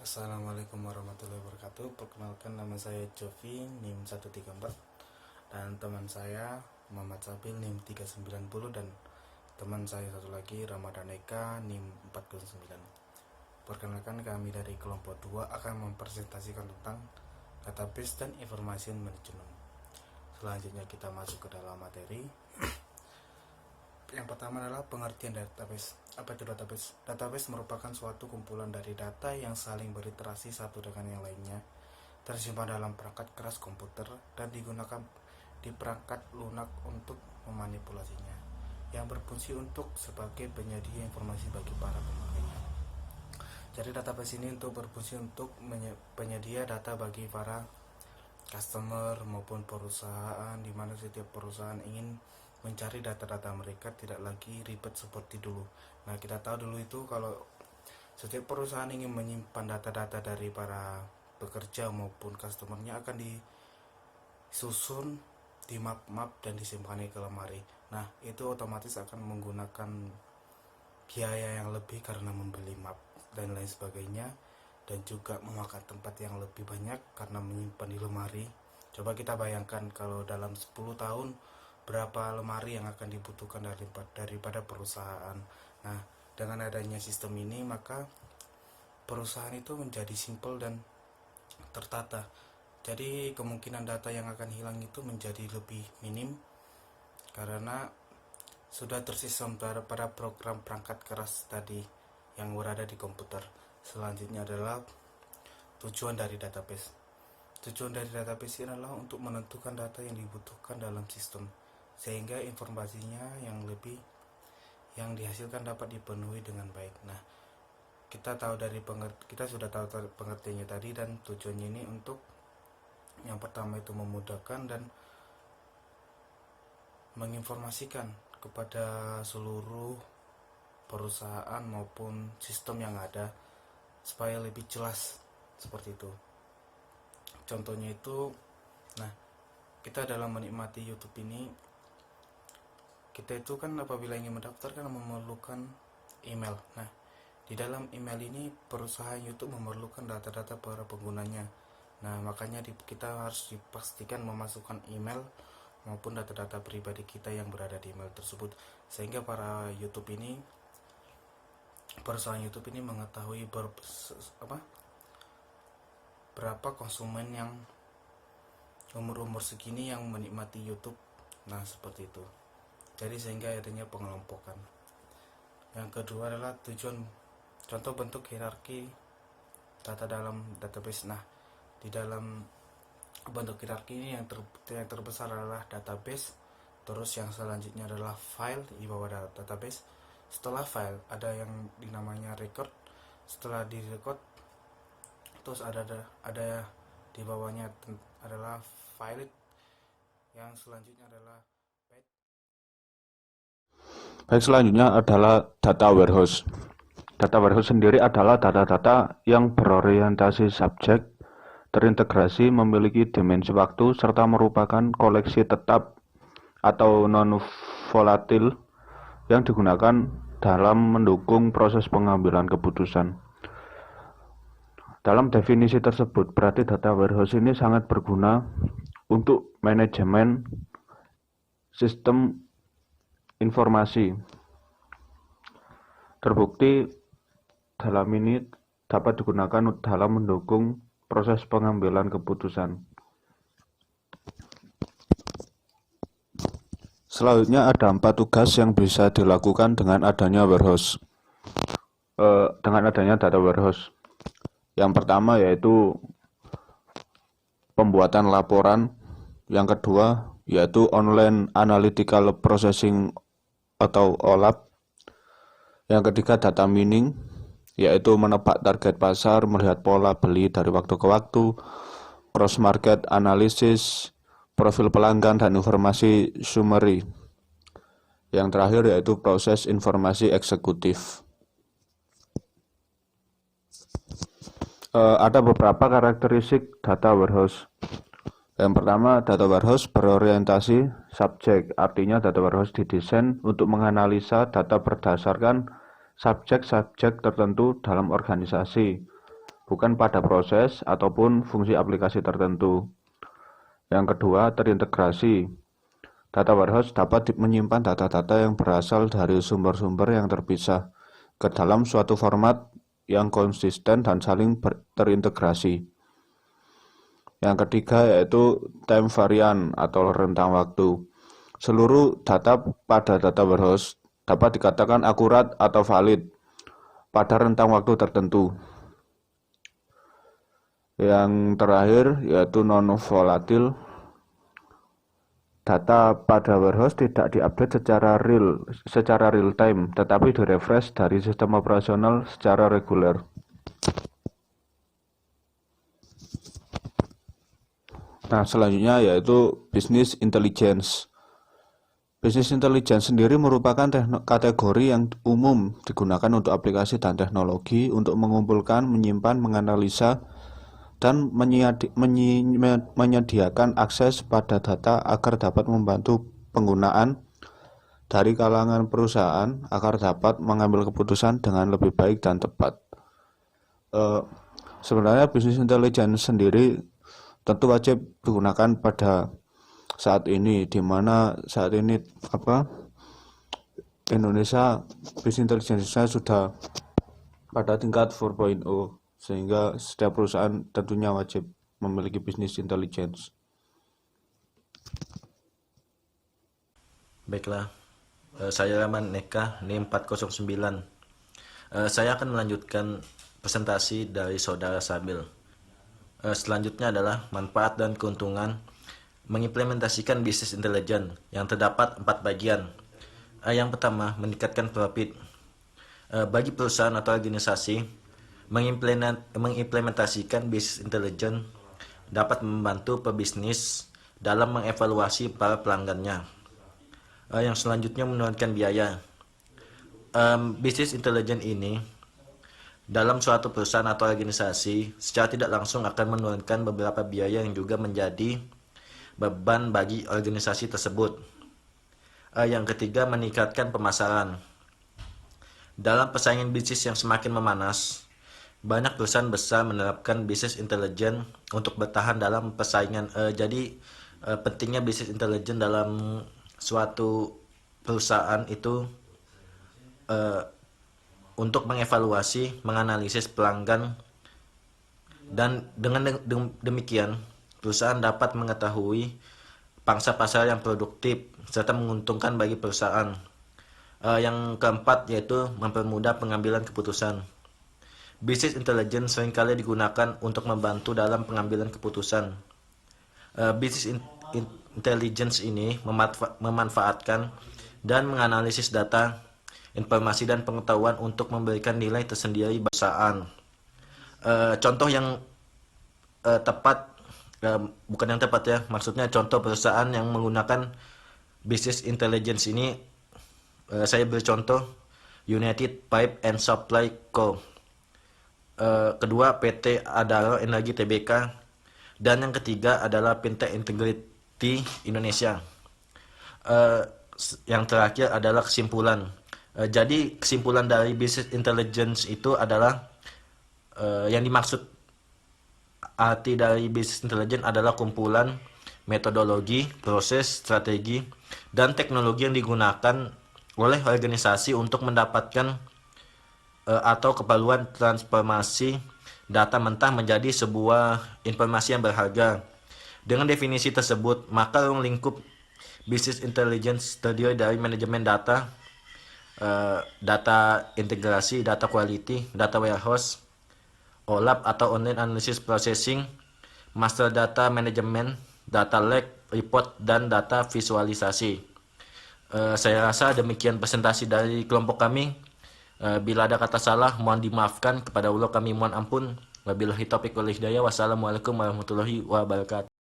Assalamualaikum warahmatullahi wabarakatuh. Perkenalkan, nama saya Jovi, NIM 134, dan teman saya Muhammad Sabil, NIM 390, dan teman saya satu lagi Ramadan Eka, NIM 409. Perkenalkan, kami dari kelompok 2 akan mempresentasikan tentang database dan informasi manajemen. Selanjutnya kita masuk ke dalam materi. Yang pertama adalah pengertian database. Apa itu database? Database merupakan suatu kumpulan dari data yang saling berinteraksi satu dengan yang lainnya, tersimpan dalam perangkat keras komputer dan digunakan di perangkat lunak untuk memanipulasinya, yang berfungsi untuk sebagai penyedia informasi bagi para pemakainya. Jadi database ini untuk berfungsi untuk penyedia data bagi para customer maupun perusahaan, di mana setiap perusahaan ingin mencari data-data mereka tidak lagi ribet seperti dulu. Nah, kita tahu dulu itu kalau setiap perusahaan ingin menyimpan data-data dari para pekerja maupun customernya akan disusun di map-map dan disimpan ke lemari. Nah, itu otomatis akan menggunakan biaya yang lebih karena membeli map dan lain sebagainya, dan juga memakan tempat yang lebih banyak karena menyimpan di lemari. Coba kita bayangkan kalau dalam 10 tahun berapa lemari yang akan dibutuhkan daripada perusahaan. Nah, dengan adanya sistem ini maka perusahaan itu menjadi simpel dan tertata. Jadi kemungkinan data yang akan hilang itu menjadi lebih minim karena sudah tersistem pada program perangkat keras tadi yang berada di komputer. Selanjutnya adalah tujuan dari database. Tujuan dari database adalah untuk menentukan data yang dibutuhkan dalam sistem, sehingga informasinya yang dihasilkan dapat dipenuhi dengan baik. Nah, kita sudah tahu pengertiannya tadi, dan tujuannya ini untuk yang pertama itu memudahkan dan menginformasikan kepada seluruh perusahaan maupun sistem yang ada supaya lebih jelas seperti itu. Contohnya itu, nah, kita dalam menikmati YouTube ini, kita itu kan apabila ingin mendaftar kan memerlukan email. Nah, di dalam email ini perusahaan YouTube memerlukan data-data para penggunanya. Nah, makanya kita harus dipastikan memasukkan email maupun data-data pribadi kita yang berada di email tersebut, sehingga perusahaan YouTube ini mengetahui berapa konsumen yang umur segini yang menikmati YouTube. Nah, seperti itu. Jadi sehingga adanya pengelompokan. Yang kedua adalah tujuan, contoh bentuk hierarki data dalam database. Nah, di dalam bentuk hierarki ini yang terbesar adalah database, terus yang selanjutnya adalah file di bawah database. Setelah file ada yang dinamanya record. Setelah di record, terus ada di bawahnya adalah file. Yang selanjutnya adalah page. Baik, selanjutnya adalah data warehouse. Data warehouse sendiri adalah data-data yang berorientasi subjek, terintegrasi, memiliki dimensi waktu, serta merupakan koleksi tetap atau non-volatil yang digunakan dalam mendukung proses pengambilan keputusan. Dalam definisi tersebut, berarti data warehouse ini sangat berguna untuk manajemen sistem informasi. Terbukti dalam ini dapat digunakan dalam mendukung proses pengambilan keputusan. Selanjutnya ada 4 tugas yang bisa dilakukan dengan adanya warehouse. Dengan adanya data warehouse. Yang pertama yaitu pembuatan laporan. Yang kedua yaitu online analytical processing atau OLAP. Yang ketiga data mining, yaitu menebak target pasar, melihat pola beli dari waktu ke waktu, cross market analysis, profil pelanggan, dan informasi summary. Yang terakhir yaitu proses informasi eksekutif. Ada beberapa karakteristik data warehouse. Yang pertama, data warehouse berorientasi subjek, artinya data warehouse didesain untuk menganalisa data berdasarkan subjek-subjek tertentu dalam organisasi. bukan pada proses ataupun fungsi aplikasi tertentu. Yang kedua, terintegrasi. Data warehouse dapat menyimpan data-data yang berasal dari sumber-sumber yang terpisah ke dalam suatu format yang konsisten dan saling terintegrasi. Yang ketiga yaitu time variant atau rentang waktu. Seluruh data pada data warehouse dapat dikatakan akurat atau valid pada rentang waktu tertentu. Yang terakhir yaitu non-volatil. Data pada warehouse tidak diupdate secara real time, tetapi direfresh dari sistem operasional secara reguler. Nah, selanjutnya yaitu business intelligence. Business intelligence sendiri merupakan kategori yang umum digunakan untuk aplikasi dan teknologi untuk mengumpulkan, menyimpan, menganalisa, dan menyediakan akses pada data agar dapat membantu penggunaan dari kalangan perusahaan agar dapat mengambil keputusan dengan lebih baik dan tepat. Sebenarnya business intelligence sendiri tentu wajib digunakan pada saat ini, di mana saat ini Indonesia business intelligence-nya sudah pada tingkat 4.0, sehingga setiap perusahaan tentunya wajib memiliki business intelligence. Baiklah, saya Rahman Neka, NIM 409. Saya akan melanjutkan presentasi dari Saudara Sabil. Selanjutnya adalah manfaat dan keuntungan mengimplementasikan business intelligence yang terdapat 4 bagian. Yang pertama, meningkatkan profit. Bagi perusahaan atau organisasi, mengimplementasikan business intelligence dapat membantu pebisnis dalam mengevaluasi para pelanggannya. Yang selanjutnya, menurunkan biaya. Business intelligence ini dalam suatu perusahaan atau organisasi secara tidak langsung akan menurunkan beberapa biaya yang juga menjadi beban bagi organisasi tersebut. Yang ketiga, meningkatkan pemasaran. Dalam persaingan bisnis yang semakin memanas, banyak perusahaan besar menerapkan business intelligence untuk bertahan dalam persaingan. Jadi pentingnya business intelligence dalam suatu perusahaan itu untuk mengevaluasi, menganalisis pelanggan, dan dengan demikian perusahaan dapat mengetahui pangsa pasar yang produktif serta menguntungkan bagi perusahaan. Yang keempat yaitu mempermudah pengambilan keputusan. Business intelligence seringkali digunakan untuk membantu dalam pengambilan keputusan. Business intelligence ini memanfaatkan dan menganalisis data, informasi, dan pengetahuan untuk memberikan nilai tersendiri perusahaan. Contoh yang tepat, bukan yang tepat ya, maksudnya contoh perusahaan yang menggunakan business intelligence ini, saya beri contoh United Pipe and Supply Co. Kedua, PT Adaro Energi Tbk, dan yang ketiga adalah Fintech Integrity Indonesia. Yang terakhir adalah kesimpulan. Jadi kesimpulan dari business intelligence itu adalah yang dimaksud, arti dari business intelligence adalah kumpulan metodologi, proses, strategi, dan teknologi yang digunakan oleh organisasi untuk mendapatkan atau keperluan transformasi data mentah menjadi sebuah informasi yang berharga. Dengan definisi tersebut, maka ruang lingkup business intelligence terdiri dari manajemen data, data integrasi, data quality, data warehouse, OLAP atau online analysis processing, master data management, data lake, report, dan data visualisasi. Saya rasa demikian presentasi dari kelompok kami. Bila ada kata salah, mohon dimaafkan. Kepada Allah kami mohon ampun. Wabillahi taufiq wal hidayah. Wassalamualaikum warahmatullahi wabarakatuh.